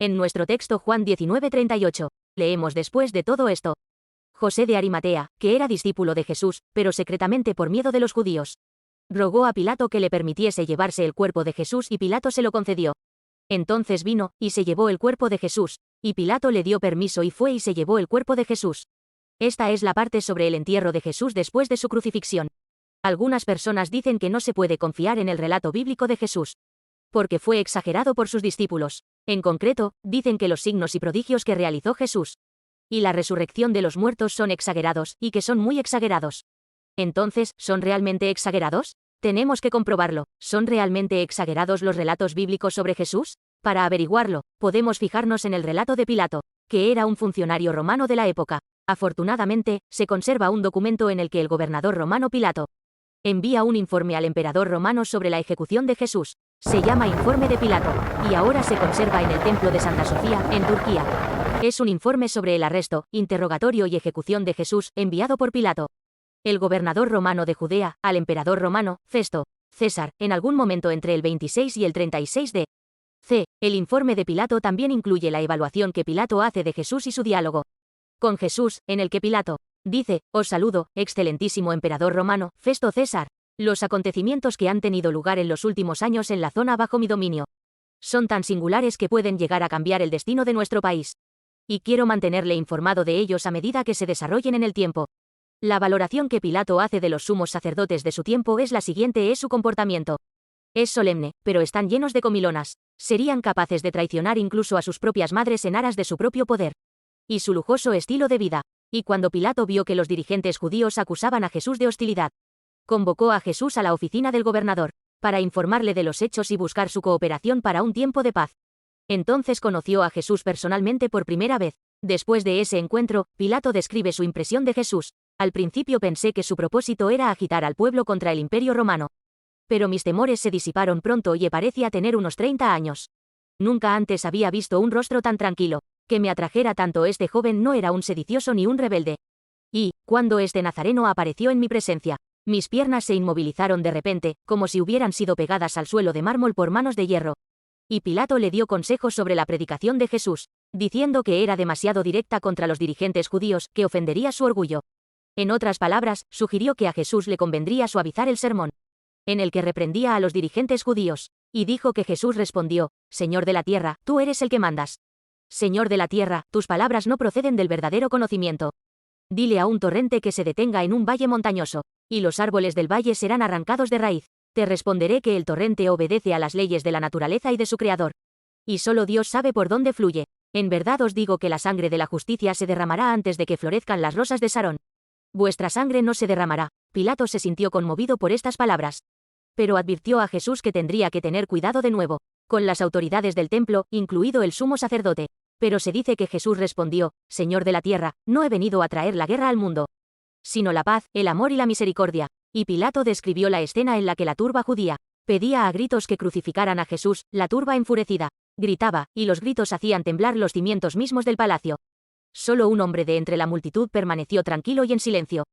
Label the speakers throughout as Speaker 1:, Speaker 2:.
Speaker 1: En nuestro texto Juan 19:38, leemos después de todo esto. José de Arimatea, que era discípulo de Jesús, pero secretamente por miedo de los judíos, rogó a Pilato que le permitiese llevarse el cuerpo de Jesús y Pilato se lo concedió. Entonces vino, y se llevó el cuerpo de Jesús, y Pilato le dio permiso y fue y se llevó el cuerpo de Jesús. Esta es la parte sobre el entierro de Jesús después de su crucifixión. Algunas personas dicen que no se puede confiar en el relato bíblico de Jesús, porque fue exagerado por sus discípulos. En concreto, dicen que los signos y prodigios que realizó Jesús y la resurrección de los muertos son exagerados, y que son muy exagerados. Entonces, ¿son realmente exagerados? Tenemos que comprobarlo. ¿Son realmente exagerados los relatos bíblicos sobre Jesús? Para averiguarlo, podemos fijarnos en el relato de Pilato, que era un funcionario romano de la época. Afortunadamente, se conserva un documento en el que el gobernador romano Pilato envía un informe al emperador romano sobre la ejecución de Jesús. Se llama Informe de Pilato, y ahora se conserva en el Templo de Santa Sofía, en Turquía. Es un informe sobre el arresto, interrogatorio y ejecución de Jesús, enviado por Pilato, el gobernador romano de Judea, al emperador romano, Festo, César, en algún momento entre el 26 y el 36 de C. El informe de Pilato también incluye la evaluación que Pilato hace de Jesús y su diálogo con Jesús, en el que Pilato dice: «Os saludo, excelentísimo emperador romano, Festo César. Los acontecimientos que han tenido lugar en los últimos años en la zona bajo mi dominio son tan singulares que pueden llegar a cambiar el destino de nuestro país. Y quiero mantenerle informado de ellos a medida que se desarrollen en el tiempo». La valoración que Pilato hace de los sumos sacerdotes de su tiempo es la siguiente: es su comportamiento. Es solemne, pero están llenos de comilonas. Serían capaces de traicionar incluso a sus propias madres en aras de su propio poder y su lujoso estilo de vida. Y cuando Pilato vio que los dirigentes judíos acusaban a Jesús de hostilidad, convocó a Jesús a la oficina del gobernador, para informarle de los hechos y buscar su cooperación para un tiempo de paz. Entonces conoció a Jesús personalmente por primera vez. Después de ese encuentro, Pilato describe su impresión de Jesús. Al principio pensé que su propósito era agitar al pueblo contra el Imperio romano. Pero mis temores se disiparon pronto y parecía tener unos 30 años. Nunca antes había visto un rostro tan tranquilo. Que me atrajera tanto este joven no era un sedicioso ni un rebelde. Y, cuando este nazareno apareció en mi presencia, mis piernas se inmovilizaron de repente, como si hubieran sido pegadas al suelo de mármol por manos de hierro. Y Pilato le dio consejos sobre la predicación de Jesús, diciendo que era demasiado directa contra los dirigentes judíos, que ofendería su orgullo. En otras palabras, sugirió que a Jesús le convendría suavizar el sermón, en el que reprendía a los dirigentes judíos, y dijo que Jesús respondió: «Señor de la tierra, tú eres el que mandas. Señor de la tierra, tus palabras no proceden del verdadero conocimiento. Dile a un torrente que se detenga en un valle montañoso, y los árboles del valle serán arrancados de raíz. Te responderé que el torrente obedece a las leyes de la naturaleza y de su creador. Y solo Dios sabe por dónde fluye. En verdad os digo que la sangre de la justicia se derramará antes de que florezcan las rosas de Sarón. Vuestra sangre no se derramará». Pilato se sintió conmovido por estas palabras, pero advirtió a Jesús que tendría que tener cuidado de nuevo con las autoridades del templo, incluido el sumo sacerdote. Pero se dice que Jesús respondió: «Señor de la tierra, no he venido a traer la guerra al mundo, sino la paz, el amor y la misericordia». Y Pilato describió la escena en la que la turba judía pedía a gritos que crucificaran a Jesús. La turba enfurecida gritaba, y los gritos hacían temblar los cimientos mismos del palacio. Solo un hombre de entre la multitud permaneció tranquilo y en silencio.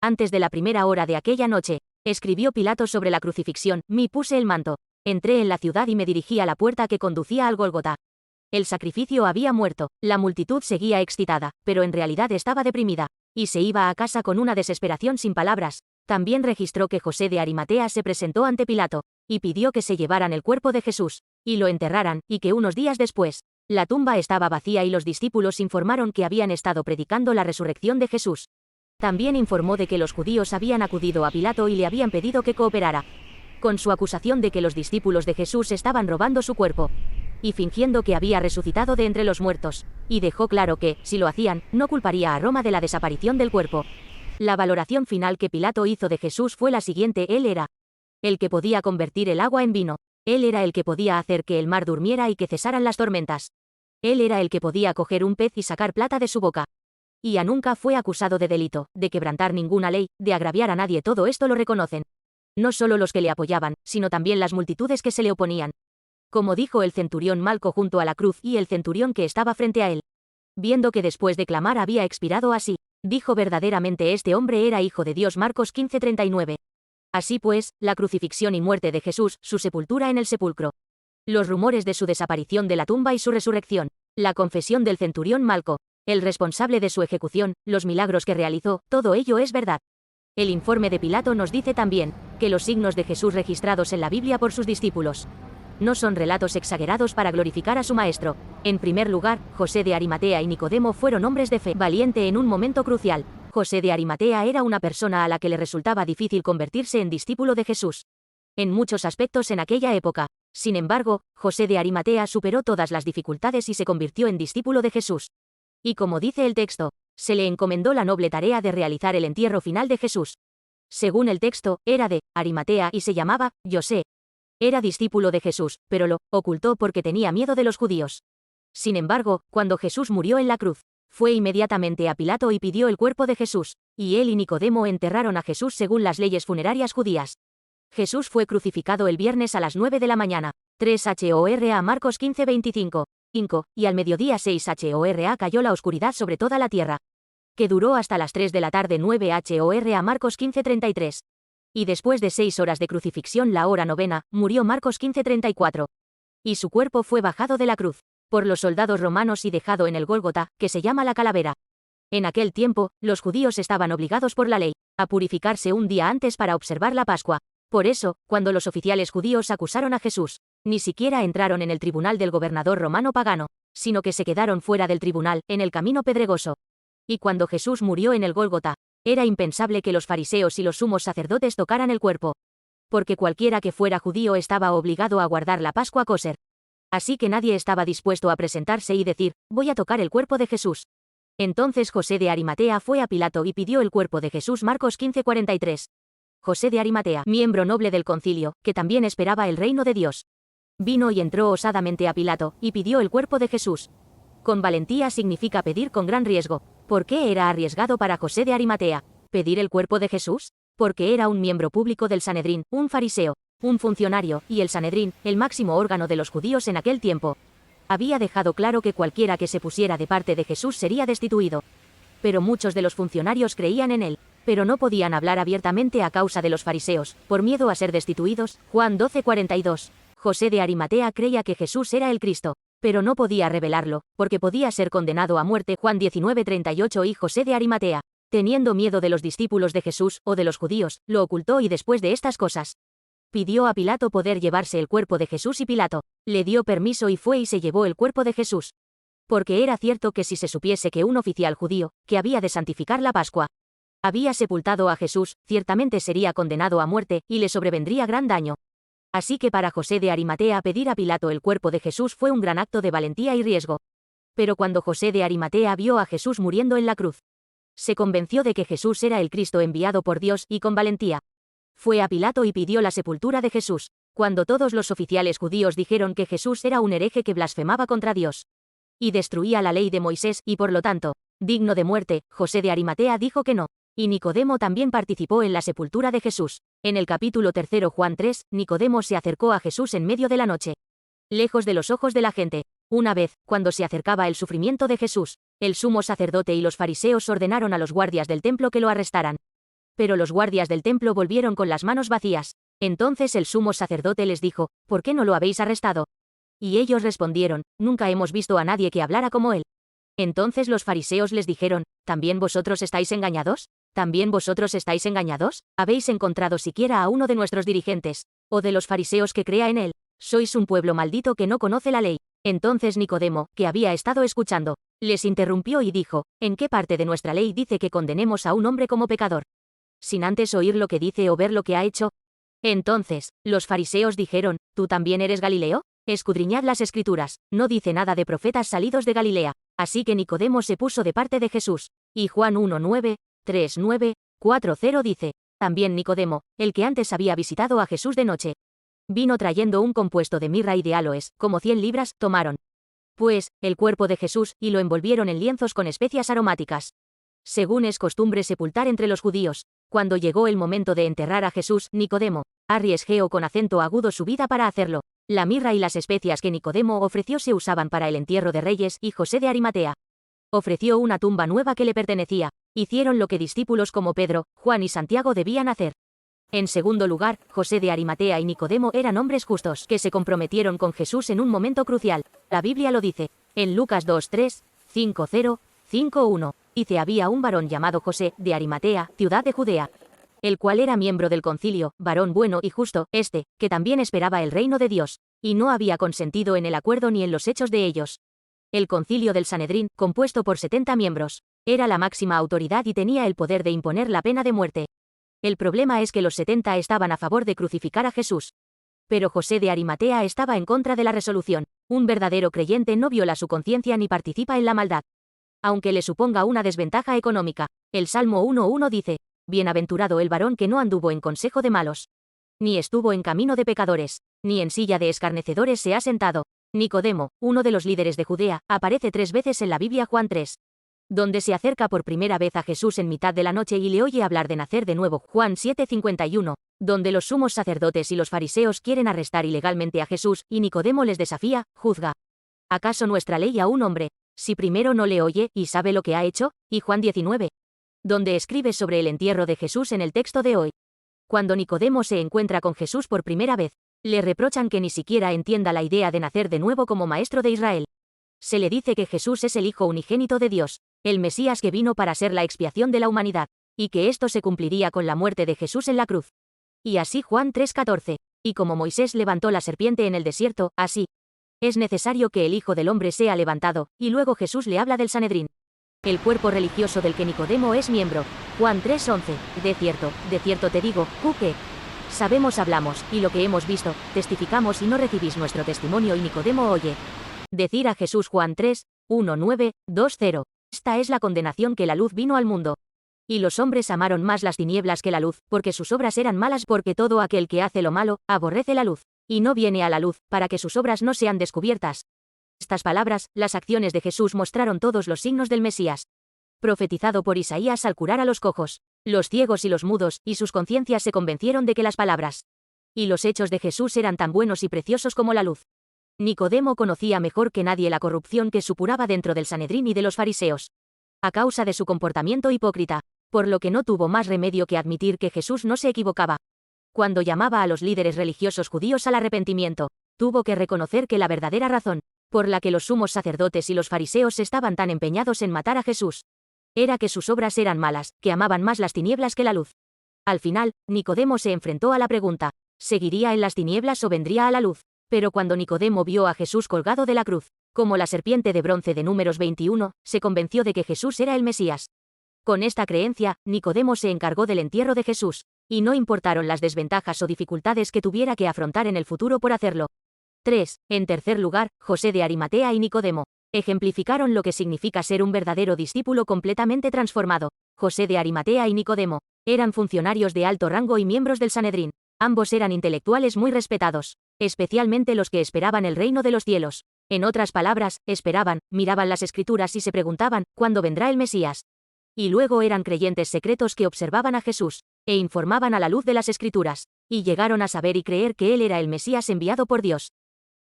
Speaker 1: Antes de la primera hora de aquella noche, escribió Pilato sobre la crucifixión: «Me puse el manto, entré en la ciudad y me dirigí a la puerta que conducía al Gólgota». El sacrificio había muerto, la multitud seguía excitada, pero en realidad estaba deprimida, y se iba a casa con una desesperación sin palabras. También registró que José de Arimatea se presentó ante Pilato, y pidió que se llevaran el cuerpo de Jesús, y lo enterraran, y que unos días después, la tumba estaba vacía y los discípulos informaron que habían estado predicando la resurrección de Jesús. También informó de que los judíos habían acudido a Pilato y le habían pedido que cooperara con su acusación de que los discípulos de Jesús estaban robando su cuerpo y fingiendo que había resucitado de entre los muertos, y dejó claro que, si lo hacían, no culparía a Roma de la desaparición del cuerpo. La valoración final que Pilato hizo de Jesús fue la siguiente: él era el que podía convertir el agua en vino. Él era el que podía hacer que el mar durmiera y que cesaran las tormentas. Él era el que podía coger un pez y sacar plata de su boca. Y nunca fue acusado de delito, de quebrantar ninguna ley, de agraviar a nadie. Todo esto lo reconocen no solo los que le apoyaban, sino también las multitudes que se le oponían. Como dijo el centurión Malco junto a la cruz y el centurión que estaba frente a él, viendo que después de clamar había expirado así, dijo: «Verdaderamente este hombre era hijo de Dios». Marcos 15:39. Así pues, la crucifixión y muerte de Jesús, su sepultura en el sepulcro Los rumores de su desaparición de la tumba y su resurrección, la confesión del centurión Malco, el responsable de su ejecución, los milagros que realizó, todo ello es verdad. El informe de Pilato nos dice también que los signos de Jesús registrados en la Biblia por sus discípulos no son relatos exagerados para glorificar a su maestro. En primer lugar, José de Arimatea y Nicodemo fueron hombres de fe valiente en un momento crucial. José de Arimatea era una persona a la que le resultaba difícil convertirse en discípulo de Jesús. En muchos aspectos en aquella época. Sin embargo, José de Arimatea superó todas las dificultades y se convirtió en discípulo de Jesús. Y como dice el texto, se le encomendó la noble tarea de realizar el entierro final de Jesús. Según el texto, era de Arimatea y se llamaba José. Era discípulo de Jesús, pero lo ocultó porque tenía miedo de los judíos. Sin embargo, cuando Jesús murió en la cruz, fue inmediatamente a Pilato y pidió el cuerpo de Jesús, y él y Nicodemo enterraron a Jesús según las leyes funerarias judías. Jesús fue crucificado el viernes a las 9 de la mañana, 3 HORA Marcos 15:25, 5, y al mediodía 6 HORA cayó la oscuridad sobre toda la tierra, que duró hasta las 3 de la tarde 9 HORA Marcos 15:33. Y después de 6 horas de crucifixión la hora novena, murió Marcos 15:34. Y su cuerpo fue bajado de la cruz por los soldados romanos y dejado en el Gólgota, que se llama la calavera. En aquel tiempo, los judíos estaban obligados por la ley a purificarse un día antes para observar la Pascua. Por eso, cuando los oficiales judíos acusaron a Jesús, ni siquiera entraron en el tribunal del gobernador romano pagano, sino que se quedaron fuera del tribunal, en el camino pedregoso. Y cuando Jesús murió en el Gólgota, era impensable que los fariseos y los sumos sacerdotes tocaran el cuerpo, porque cualquiera que fuera judío estaba obligado a guardar la Pascua kosher. Así que nadie estaba dispuesto a presentarse y decir, voy a tocar el cuerpo de Jesús. Entonces José de Arimatea fue a Pilato y pidió el cuerpo de Jesús Marcos 15:43. José de Arimatea, miembro noble del concilio, que también esperaba el reino de Dios, vino y entró osadamente a Pilato, y pidió el cuerpo de Jesús. Con valentía significa pedir con gran riesgo. ¿Por qué era arriesgado para José de Arimatea pedir el cuerpo de Jesús? Porque era un miembro público del Sanedrín, un fariseo, un funcionario, y el Sanedrín, el máximo órgano de los judíos en aquel tiempo, había dejado claro que cualquiera que se pusiera de parte de Jesús sería destituido. Pero muchos de los funcionarios creían en él, pero no podían hablar abiertamente a causa de los fariseos, por miedo a ser destituidos. Juan 12:42. José de Arimatea creía que Jesús era el Cristo, pero no podía revelarlo, porque podía ser condenado a muerte. Juan 19:38. Y José de Arimatea, teniendo miedo de los discípulos de Jesús, o de los judíos, lo ocultó y después de estas cosas, pidió a Pilato poder llevarse el cuerpo de Jesús y Pilato le dio permiso y fue y se llevó el cuerpo de Jesús. Porque era cierto que si se supiese que un oficial judío, que había de santificar la Pascua, había sepultado a Jesús, ciertamente sería condenado a muerte, y le sobrevendría gran daño. Así que para José de Arimatea pedir a Pilato el cuerpo de Jesús fue un gran acto de valentía y riesgo. Pero cuando José de Arimatea vio a Jesús muriendo en la cruz, se convenció de que Jesús era el Cristo enviado por Dios, y con valentía fue a Pilato y pidió la sepultura de Jesús. Cuando todos los oficiales judíos dijeron que Jesús era un hereje que blasfemaba contra Dios y destruía la ley de Moisés, y por lo tanto, digno de muerte, José de Arimatea dijo que no. Y Nicodemo también participó en la sepultura de Jesús. En el capítulo 3 Juan 3, Nicodemo se acercó a Jesús en medio de la noche, lejos de los ojos de la gente. Una vez, cuando se acercaba el sufrimiento de Jesús, el sumo sacerdote y los fariseos ordenaron a los guardias del templo que lo arrestaran. Pero los guardias del templo volvieron con las manos vacías. Entonces el sumo sacerdote les dijo, ¿por qué no lo habéis arrestado? Y ellos respondieron, nunca hemos visto a nadie que hablara como él. Entonces los fariseos les dijeron, ¿también vosotros estáis engañados? ¿También vosotros estáis engañados? ¿Habéis encontrado siquiera a uno de nuestros dirigentes, o de los fariseos que crea en él? Sois un pueblo maldito que no conoce la ley. Entonces Nicodemo, que había estado escuchando, les interrumpió y dijo, ¿en qué parte de nuestra ley dice que condenemos a un hombre como pecador, sin antes oír lo que dice o ver lo que ha hecho? Entonces, los fariseos dijeron, ¿tú también eres Galileo? Escudriñad las Escrituras, no dice nada de profetas salidos de Galilea. Así que Nicodemo se puso de parte de Jesús. Y Juan 1:9, 3:9, 4:0 dice, también Nicodemo, el que antes había visitado a Jesús de noche, vino trayendo un compuesto de mirra y de áloes, como 100 libras, tomaron pues el cuerpo de Jesús, y lo envolvieron en lienzos con especias aromáticas, según es costumbre sepultar entre los judíos. Cuando llegó el momento de enterrar a Jesús, Nicodemo arriesgó con acento agudo su vida para hacerlo. La mirra y las especias que Nicodemo ofreció se usaban para el entierro de reyes, y José de Arimatea ofreció una tumba nueva que le pertenecía. Hicieron lo que discípulos como Pedro, Juan y Santiago debían hacer. En segundo lugar, José de Arimatea y Nicodemo eran hombres justos que se comprometieron con Jesús en un momento crucial. La Biblia lo dice. En Lucas 2:3, 5:0, 5:1. Dice: había un varón llamado José, de Arimatea, ciudad de Judea, el cual era miembro del concilio, varón bueno y justo, que también esperaba el reino de Dios, y no había consentido en el acuerdo ni en los hechos de ellos. El concilio del Sanedrín, compuesto por 70 miembros, era la máxima autoridad y tenía el poder de imponer la pena de muerte. El problema es que los 70 estaban a favor de crucificar a Jesús. Pero José de Arimatea estaba en contra de la resolución. Un verdadero creyente no viola su conciencia ni participa en la maldad, aunque le suponga una desventaja económica. El Salmo 1:1 dice: bienaventurado el varón que no anduvo en consejo de malos, ni estuvo en camino de pecadores, ni en silla de escarnecedores se ha sentado. Nicodemo, uno de los líderes de Judea, aparece 3 veces en la Biblia. Juan 3, donde se acerca por primera vez a Jesús en mitad de la noche y le oye hablar de nacer de nuevo. Juan 7:51, donde los sumos sacerdotes y los fariseos quieren arrestar ilegalmente a Jesús, y Nicodemo les desafía: juzga ¿acaso nuestra ley a un hombre, si primero no le oye y sabe lo que ha hecho? Y Juan 19, donde escribe sobre el entierro de Jesús en el texto de hoy. Cuando Nicodemo se encuentra con Jesús por primera vez, le reprochan que ni siquiera entienda la idea de nacer de nuevo como maestro de Israel. Se le dice que Jesús es el Hijo unigénito de Dios, el Mesías que vino para ser la expiación de la humanidad, y que esto se cumpliría con la muerte de Jesús en la cruz. Y así Juan 3:14, y como Moisés levantó la serpiente en el desierto, así es necesario que el Hijo del Hombre sea levantado, y luego Jesús le habla del Sanedrín, el cuerpo religioso del que Nicodemo es miembro. Juan 3:11, de cierto te digo, que sabemos, hablamos, y lo que hemos visto, testificamos y no recibís nuestro testimonio. Y Nicodemo oye decir a Jesús. Juan 3:19, 2:0. Esta es la condenación, que la luz vino al mundo, y los hombres amaron más las tinieblas que la luz, porque sus obras eran malas, porque todo aquel que hace lo malo, aborrece la luz, y no viene a la luz, para que sus obras no sean descubiertas. Estas palabras, las acciones de Jesús mostraron todos los signos del Mesías, profetizado por Isaías al curar a los cojos, los ciegos y los mudos, y sus conciencias se convencieron de que las palabras y los hechos de Jesús eran tan buenos y preciosos como la luz. Nicodemo conocía mejor que nadie la corrupción que supuraba dentro del Sanedrín y de los fariseos, a causa de su comportamiento hipócrita, por lo que no tuvo más remedio que admitir que Jesús no se equivocaba. Cuando llamaba a los líderes religiosos judíos al arrepentimiento, tuvo que reconocer que la verdadera razón por la que los sumos sacerdotes y los fariseos estaban tan empeñados en matar a Jesús era que sus obras eran malas, que amaban más las tinieblas que la luz. Al final, Nicodemo se enfrentó a la pregunta: ¿seguiría en las tinieblas o vendría a la luz? Pero cuando Nicodemo vio a Jesús colgado de la cruz, como la serpiente de bronce de Números 21, se convenció de que Jesús era el Mesías. Con esta creencia, Nicodemo se encargó del entierro de Jesús, y no importaron las desventajas o dificultades que tuviera que afrontar en el futuro por hacerlo. 3. En tercer lugar, José de Arimatea y Nicodemo ejemplificaron lo que significa ser un verdadero discípulo completamente transformado. José de Arimatea y Nicodemo eran funcionarios de alto rango y miembros del Sanedrín. Ambos eran intelectuales muy respetados, especialmente los que esperaban el reino de los cielos. En otras palabras, esperaban, miraban las Escrituras y se preguntaban: ¿cuándo vendrá el Mesías? Y luego eran creyentes secretos que observaban a Jesús e informaban a la luz de las Escrituras, y llegaron a saber y creer que él era el Mesías enviado por Dios.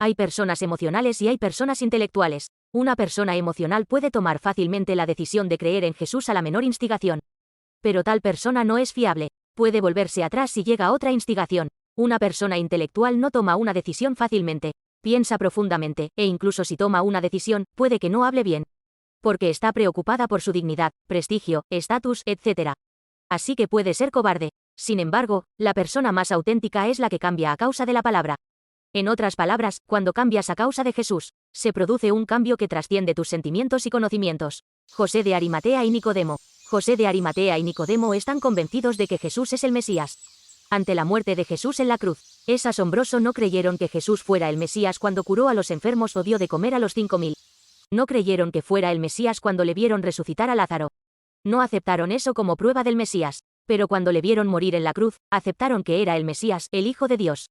Speaker 1: Hay personas emocionales y hay personas intelectuales. Una persona emocional puede tomar fácilmente la decisión de creer en Jesús a la menor instigación. Pero tal persona no es fiable. Puede volverse atrás si llega otra instigación. Una persona intelectual no toma una decisión fácilmente. Piensa profundamente, e incluso si toma una decisión, puede que no hable bien, porque está preocupada por su dignidad, prestigio, estatus, etc. Así que puede ser cobarde. Sin embargo, la persona más auténtica es la que cambia a causa de la palabra. En otras palabras, cuando cambias a causa de Jesús, se produce un cambio que trasciende tus sentimientos y conocimientos. José de Arimatea y Nicodemo. José de Arimatea y Nicodemo están convencidos de que Jesús es el Mesías. Ante la muerte de Jesús en la cruz, es asombroso, no creyeron que Jesús fuera el Mesías cuando curó a los enfermos o dio de comer a los 5000. No creyeron que fuera el Mesías cuando le vieron resucitar a Lázaro. No aceptaron eso como prueba del Mesías, pero cuando le vieron morir en la cruz, aceptaron que era el Mesías, el Hijo de Dios.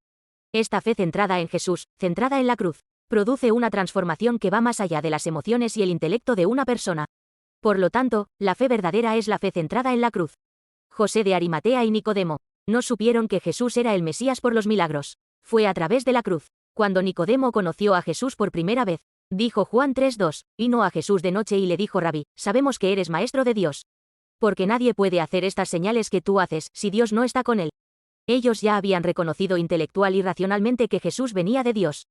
Speaker 1: Esta fe centrada en Jesús, centrada en la cruz, produce una transformación que va más allá de las emociones y el intelecto de una persona. Por lo tanto, la fe verdadera es la fe centrada en la cruz. José de Arimatea y Nicodemo no supieron que Jesús era el Mesías por los milagros. Fue a través de la cruz. Cuando Nicodemo conoció a Jesús por primera vez, dijo Juan 3:2, vino a Jesús de noche y le dijo: Rabí, sabemos que eres maestro de Dios, porque nadie puede hacer estas señales que tú haces si Dios no está con él. Ellos ya habían reconocido intelectual y racionalmente que Jesús venía de Dios.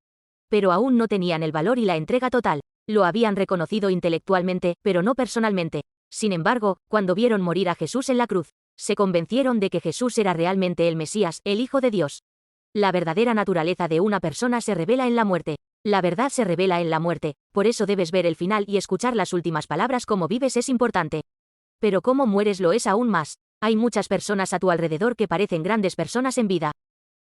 Speaker 1: Pero aún no tenían el valor y la entrega total. Lo habían reconocido intelectualmente, pero no personalmente. Sin embargo, cuando vieron morir a Jesús en la cruz, se convencieron de que Jesús era realmente el Mesías, el Hijo de Dios. La verdadera naturaleza de una persona se revela en la muerte. La verdad se revela en la muerte, por eso debes ver el final y escuchar las últimas palabras. Cómo vives es importante. Pero cómo mueres lo es aún más. Hay muchas personas a tu alrededor que parecen grandes personas en vida.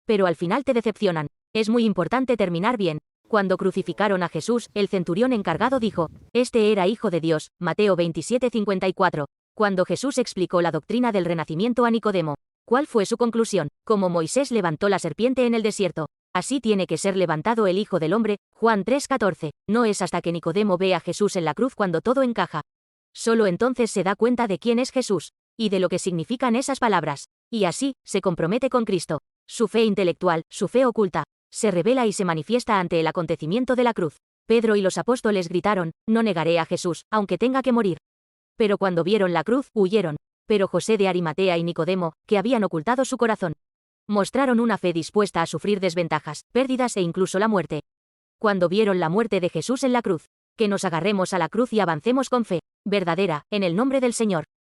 Speaker 1: Pero al final te decepcionan. Es muy importante terminar bien. Cuando crucificaron a Jesús, el centurión encargado dijo, este era Hijo de Dios, Mateo 27:54. Cuando Jesús explicó la doctrina del renacimiento a Nicodemo, ¿cuál fue su conclusión? Como Moisés levantó la serpiente en el desierto, así tiene que ser levantado el Hijo del Hombre, Juan 3:14. No es hasta que Nicodemo ve a Jesús en la cruz cuando todo encaja. Solo entonces se da cuenta de quién es Jesús, y de lo que significan esas palabras. Y así, se compromete con Cristo. Su fe intelectual, su fe oculta, se revela y se manifiesta ante el acontecimiento de la cruz. Pedro y los apóstoles gritaron, no negaré a Jesús, aunque tenga que morir. Pero cuando vieron la cruz, huyeron. Pero José de Arimatea y Nicodemo, que habían ocultado su corazón, mostraron una fe dispuesta a sufrir desventajas, pérdidas e incluso la muerte. Cuando vieron la muerte de Jesús en la cruz, que nos agarremos a la cruz y avancemos con fe verdadera, en el nombre del Señor.